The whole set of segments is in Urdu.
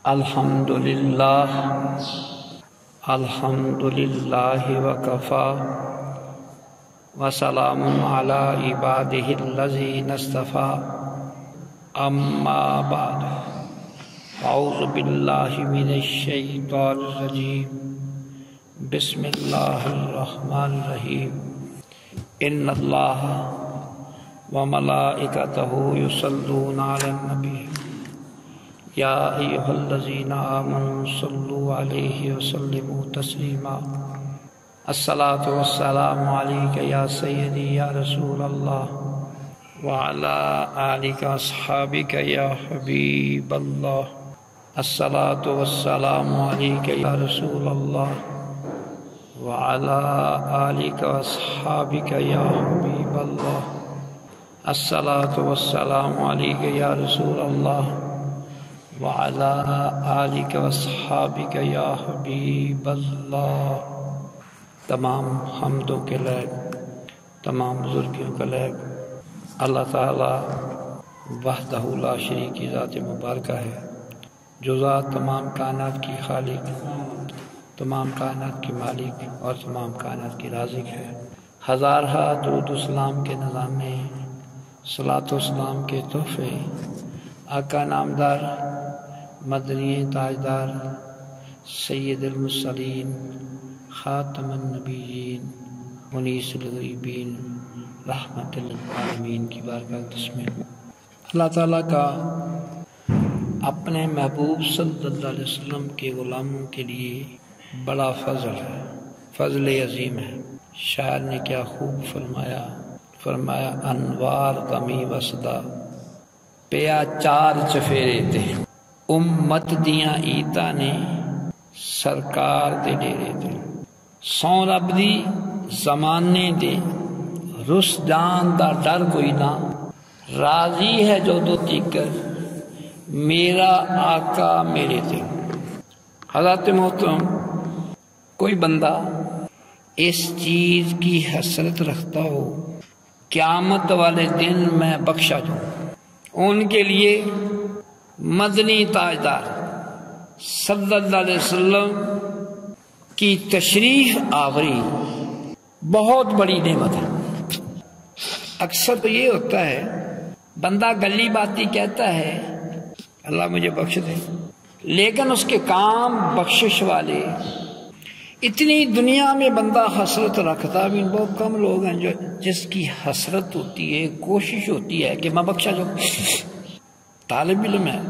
الحمدللہ وکفا وسلام علی عبادہ الذین اصطفیٰ اما بعد اعوذ باللہ من الشیطان الرجیم بسم اللہ الرحمن الرحیم ان اللہ وملائکتہ یصلون علی النبی یا ایہا الذین آمنوا صلوا علیہ وسلموا تسلیما الصلاۃ والسلام علیک یا سیدی یا رسول اللہ وعلی آلک اصحابک یا حبیب اللہ الصلاۃ والسلام علیک یا رسول اللہ وعلی آلک اصحابک یا حبیب اللہ الصلاۃ والسلام علیک یا رسول اللہ وعلی آلک واصحابک یا حبیب اللہ۔ تمام حمدوں کے لائق، تمام بزرگیوں کے لائق اللہ تعالی وحدہ لا شریک کی ذات مبارکہ ہے، جو ذات تمام کائنات کی خالق، تمام کائنات کی مالک اور تمام کائنات کی رازق ہے۔ ہزارہا درود و سلام کے نظام میں صلاۃ و سلام کے تحفے آقا نامدار مدنی تاجدار سید المرسلین خاتم النبیین منیس الغریبین رحمت للعالمین کی بارگاہ تسمیہ۔ اللہ تعالیٰ کا اپنے محبوب صلی اللہ علیہ وسلم کے غلاموں کے لیے بڑا فضل ہے، فضل عظیم ہے۔ شاعر نے کیا خوب فرمایا انوار غمی وسدا پیا چار چفیرے تے امت دیاں عیداں نے سرکار دے ڈیرے تے سو رب دی زمانے دے رس جان دا ڈر کوئی نہ راضی ہے جو دو تیکر میرا آقا میرے تے۔ حضرت محترم، کوئی بندہ اس چیز کی حسرت رکھتا ہو قیامت والے دن میں بخشا جاؤں، ان کے لیے مدنی تاجدار صلی اللہ علیہ وسلم کی تشریف آوری بہت بڑی نعمت ہے۔ اکثر تو یہ ہوتا ہے بندہ گلی باتی کہتا ہے اللہ مجھے بخش دے، لیکن اس کے کام بخشش والے اتنی دنیا میں بندہ حسرت رکھتا بھی بہت کم لوگ ہیں جو جس کی حسرت ہوتی ہے، کوشش ہوتی ہے کہ میں بخشا جاؤں۔ طالب علم ہے،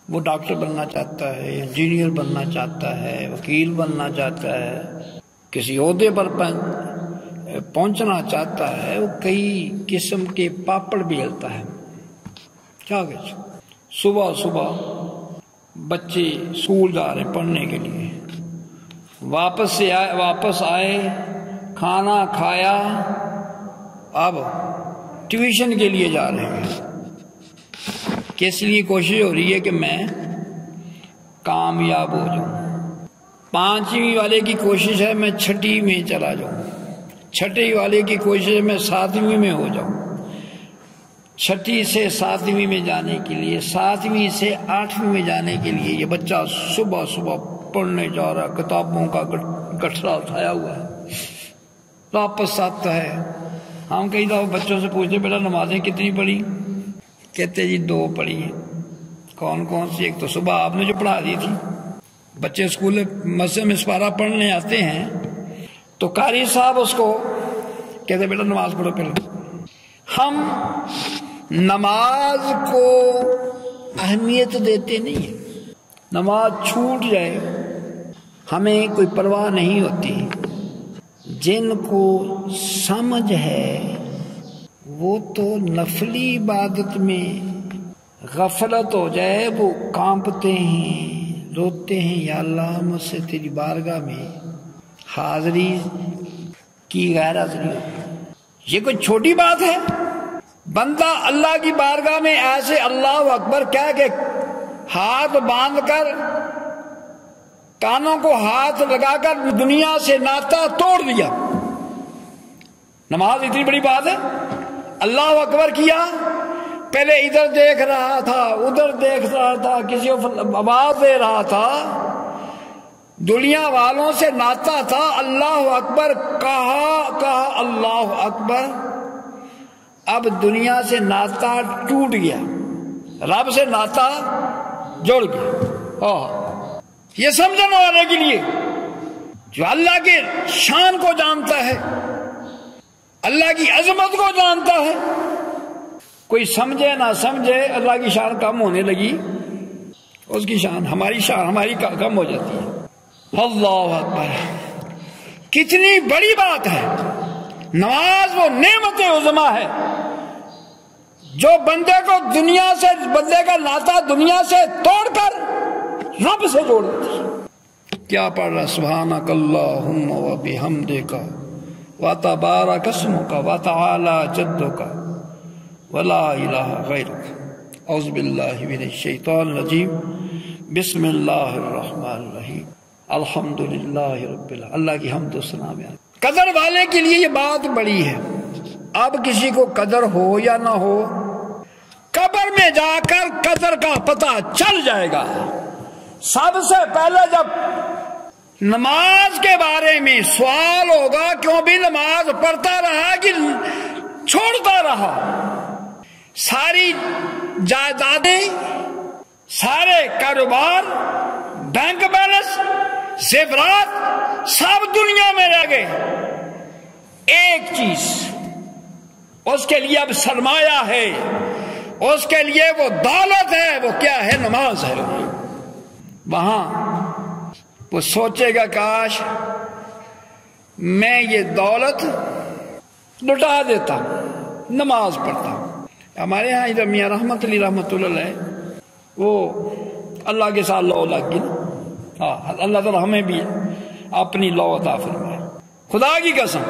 وہ ڈاکٹر بننا چاہتا ہے، انجینئر بننا چاہتا ہے، وکیل بننا چاہتا ہے، کسی عہدے پر پہنچنا چاہتا ہے، وہ کئی قسم کے پاپڑ بیلتا ہے۔ کیا کہ صبح صبح بچے اسکول جا رہے ہیں پڑھنے کے لیے، واپس آئے کھانا کھایا، اب ٹیوشن کے لیے جا رہے ہیں۔ کس لیے کوشش ہو رہی ہے کہ میں کامیاب ہو جاؤں؟ 5ویں والے کی کوشش ہے میں 6ٹھی میں چلا جاؤں، 6ٹھی والے کی کوشش ہے میں 7ویں میں ہو جاؤں، 6ٹھی سے 7ویں میں جانے کے لیے، 7ویں سے 8ویں میں جانے کے لیے یہ بچہ صبح صبح پڑھنے جا رہا، کتابوں کا گٹھڑا اٹھایا ہوا ہے، واپس آتا ہے۔ ہم کئی دفعہ بچوں سے پوچھتے بیٹا نمازیں کتنی پڑھی؟ کہتے جی 2 پڑھی ہیں۔ کون کون سی؟ ایک تو صبح آپ نے جو پڑھا دی تھی، بچے اسکول مسجد میں سپارہ پڑھنے آتے ہیں تو قاری صاحب اس کو کہتے بیٹا نماز پڑھو پہلے۔ ہم نماز کو اہمیت دیتے نہیں ہیں، نماز چھوٹ جائے ہمیں کوئی پرواہ نہیں ہوتی۔ جن کو سمجھ ہے وہ تو نفلی عبادت میں غفلت ہو جائے وہ کانپتے ہیں، روتے ہیں یا اللہ مجھ سے تیری بارگاہ میں حاضری کی غیرت نہیں ہوتی۔ یہ کوئی چھوٹی بات ہے؟ بندہ اللہ کی بارگاہ میں ایسے اللہ اکبر کہہ کے ہاتھ باندھ کر کانوں کو ہاتھ لگا کر دنیا سے ناتا توڑ دیا۔ نماز اتنی بڑی بات ہے؟ اللہ اکبر کیا، پہلے ادھر دیکھ رہا تھا، ادھر دیکھ رہا تھا، کسی کو آواز دے رہا تھا، دنیا والوں سے ناتا تھا، اللہ اکبر کہا اللہ اکبر، اب دنیا سے ناتا ٹوٹ گیا، رب سے ناتا جڑ گیا۔ یہ سمجھنے والے کے لیے جو اللہ کے شان کو جانتا ہے، اللہ کی عظمت کو جانتا ہے، کوئی سمجھے نہ سمجھے اللہ کی شان کم ہونے لگی، اس کی شان ہماری کم ہو جاتی ہے۔ اللہ اکبر، کتنی بڑی بات ہے۔ نماز وہ نعمت عظمیٰ ہے جو بندے کا ناتا دنیا سے توڑ کر رب سے جوڑ دیتی ہے۔ کیا پڑھ رہا؟ سبحانک اللہم و بحمدک و تبارک اسمک و تعالی جدک ولا الہ غیرک۔ اعوذ باللہ من الشیطان الرجیم، بسم اللہ الرحمن الرحیم، الحمدللہ رب العالمین۔ اللہ کی حمد و ثنا بیان۔ قدر والے کے لیے یہ بات بڑی ہے۔ اب کسی کو قدر ہو یا نہ ہو، قبر میں جا کر قدر کا پتہ چل جائے گا۔ سب سے پہلے جب نماز کے بارے میں سوال ہوگا، کیوں بھی نماز پڑھتا رہا کہ چھوڑتا رہا؟ ساری جائیدادیں، سارے کاروبار، بینک بیلنس، زیورات سب دنیا میں رہ گئے، ایک چیز اس کے لیے اب سرمایہ ہے، اس کے لیے وہ دولت ہے، وہ کیا ہے؟ نماز ہے۔ وہاں وہ سوچے گا کاش میں یہ دولت لٹا دیتا، نماز پڑھتا۔ ہمارے ہاں ادھر میاں رحمت علی رحمت اللہ وہ اللہ کے ساتھ لو لگ گئی نا، اللہ تعالیٰ ہمیں بھی اپنی لو عطا فرمائے۔ خدا کی قسم،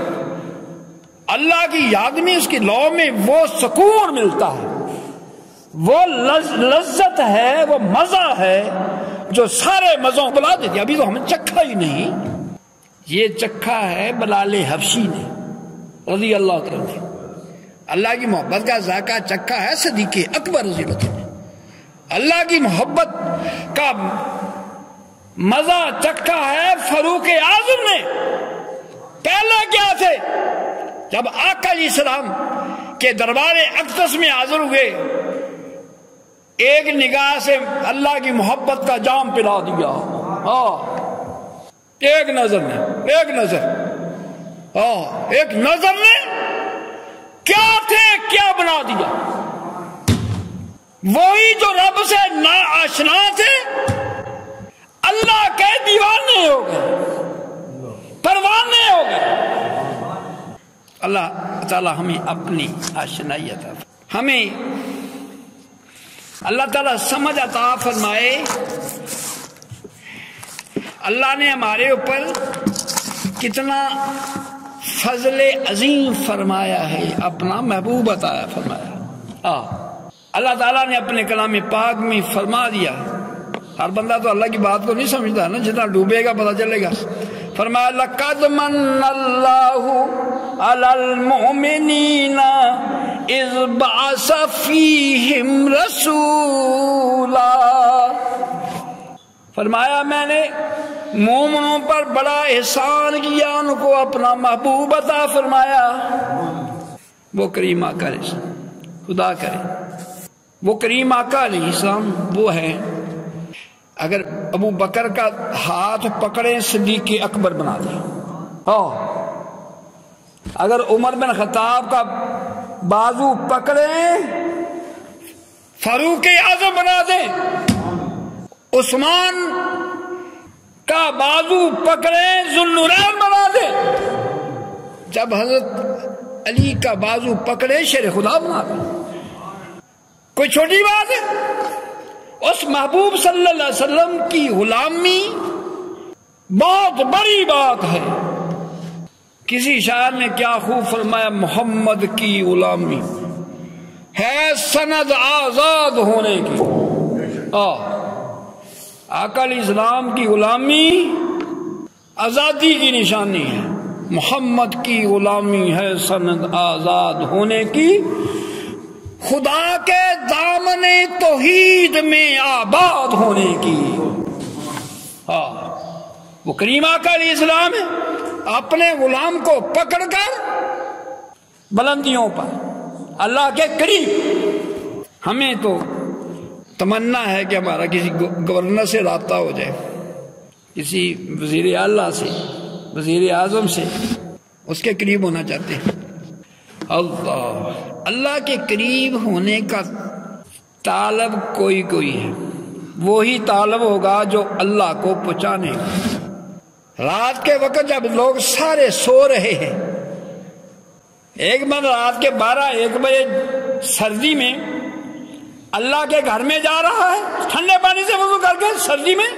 اللہ کی یاد میں، اس کی لو میں وہ سکون ملتا ہے، وہ لذت ہے، وہ مزہ ہے جو سارے مزوں بلا دیتی۔ ابھی تو ہمیں چکھا ہی نہیں، یہ چکھا ہے بلال حبشی نے رضی اللہ تعالیٰ نے۔ اللہ کی محبت کا ذائقہ چکھا ہے صدیق اکبر رضی اللہ عنہ۔ اللہ کی محبت کا مزہ چکھا ہے فاروق اعظم نے۔ پہلا کیا تھے؟ جب آقا علیہ السلام کے دربار اقدس میں حاضر ہوئے، ایک نگاہ سے اللہ کی محبت کا جام پلا دیا۔ ایک نظر نے کیا تھے کیا بنا دیا۔ وہی جو رب سے نا آشنا تھے، اللہ کے دیوانے ہو گئے، پروانے ہو گئے۔ اللہ تعالی ہمیں اپنی آشنائی عطا فرمائے، ہمیں اللہ تعالیٰ سمجھ عطا فرمائے۔ اللہ نے ہمارے اوپر کتنا فضل عظیم فرمایا ہے، اپنا محبوب عطا فرمایا۔ اللہ تعالیٰ نے اپنے کلام پاک میں فرما دیا۔ ہر بندہ تو اللہ کی بات کو نہیں سمجھتا نا، جتنا ڈوبے گا پتہ چلے گا۔ فرمایا لقد من اللہ علی المؤمنین اذ بعث فیہم رسولا۔ فرمایا میں نے مومنوں پر بڑا احسان کیا، ان کو اپنا محبوب عطا فرمایا۔ وہ کریم آقا علیہ السلام، خدا کرے وہ کریم آقا علیہ السلام وہ ہیں، اگر ابو بکر کا ہاتھ پکڑے صدیق اکبر بنا دیں، اگر عمر بن خطاب کا بازو پکڑے فاروق اعظم بنا دیں، عثمان کا بازو پکڑے ذوالنورین بنا دیں، جب حضرت علی کا بازو پکڑے شیر خدا بنا دیں، کوئی چھوٹی بات ہے؟ اس محبوب صلی اللہ علیہ وسلم کی غلامی بہت بڑی بات ہے۔ کسی شاعر نے کیا خوب فرمایا، محمد کی غلامی ہے سند آزاد ہونے کی۔ آقا علیہ السلام کی غلامی آزادی کی نشانی ہے، محمد کی غلامی ہے سند آزاد ہونے کی۔ خدا کے دامن توحید میں آباد ہونے کی۔ ہاں، وہ کریم آقا علیہ السلام ہے، اپنے غلام کو پکڑ کر بلندیوں پر اللہ کے قریب۔ ہمیں تو تمنا ہے کہ ہمارا کسی گورنر سے رابطہ ہو جائے، کسی وزیر اعلیٰ سے، وزیر اعظم سے، اس کے قریب ہونا چاہتے ہیں۔ اللہ کے قریب ہونے کا طالب کوئی ہے، وہی طالب ہوگا جو اللہ کو پہچانے گا۔ رات کے وقت جب لوگ سارے سو رہے ہیں، ایک بند رات کے 12-1 بجے سردی میں اللہ کے گھر میں جا رہا ہے ٹھنڈے پانی سے وضو کر کے سردی میں،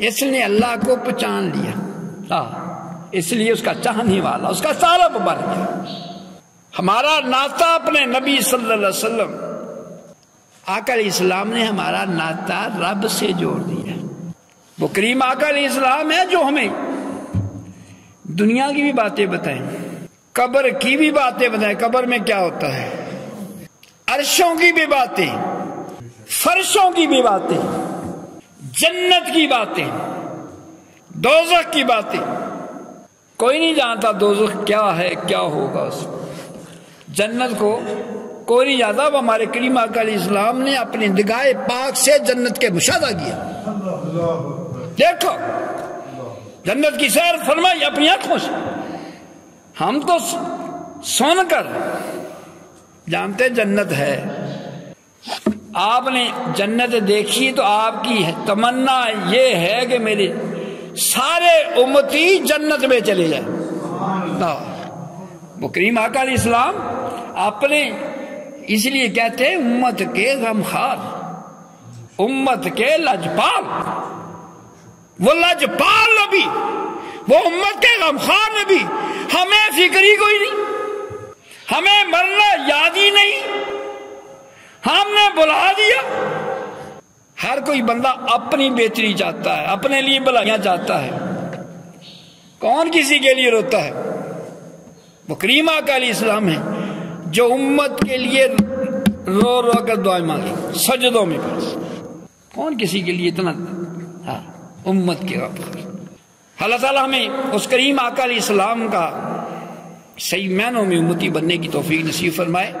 اس نے اللہ کو پہچان لیا، اس لیے اس کا چاہنے والا، اس کا طالب بن گیا۔ ہمارا ناطہ اپنے نبی صلی اللہ علیہ وسلم آقا علیہ السلام نے ہمارا ناطہ رب سے جوڑ دیا۔ وہ کریم آقا علیہ السلام ہے جو ہمیں دنیا کی بھی باتیں بتائیں، قبر کی بھی باتیں بتائیں، قبر میں کیا ہوتا ہے، عرشوں کی بھی باتیں، فرشوں کی بھی باتیں، جنت کی باتیں، دوزخ کی باتیں۔ کوئی نہیں جانتا دوزخ کیا ہے، کیا ہوگا اس میں۔ جنت کو کوئی نہیں جانتا، وہ ہمارے کریم آقا علیہ السلام نے اپنی نگاہ پاک سے جنت کے مشاہدہ کیا۔ دیکھو جنت کی سیر فرمائی اپنی آنکھوں سے، ہم تو سن کر جانتے جنت ہے۔ آپ نے جنت دیکھی تو آپ کی تمنا یہ ہے کہ میرے سارے امتی جنت میں چلے جائیں۔ وہ کریم آقا علیہ السلام اپنے اس لیے کہتے ہیں امت کے غمخوار، امت کے لجپال۔ وہ لجپال نبی، وہ امت کے غمخوار نبی، ہمیں فکر ہی کوئی نہیں، ہمیں مرنا یاد ہی نہیں، ہم نے بلا دیا۔ ہر کوئی بندہ اپنی بہتری چاہتا ہے، اپنے لیے بھلائیاں چاہتا ہے، کون کسی کے لیے روتا ہے؟ وہ کریم آقا علیہ السلام ہے جو امت کے لیے رو رو کر دعائیں مانگی سجدوں میں پڑھ۔ کون کسی کے لیے اتنا امت کے غفور۔ اللہ تعالیٰ ہمیں اس کریم آقا علیہ السلام کا صحیح معنوں میں امتی بننے کی توفیق نصیب فرمائے۔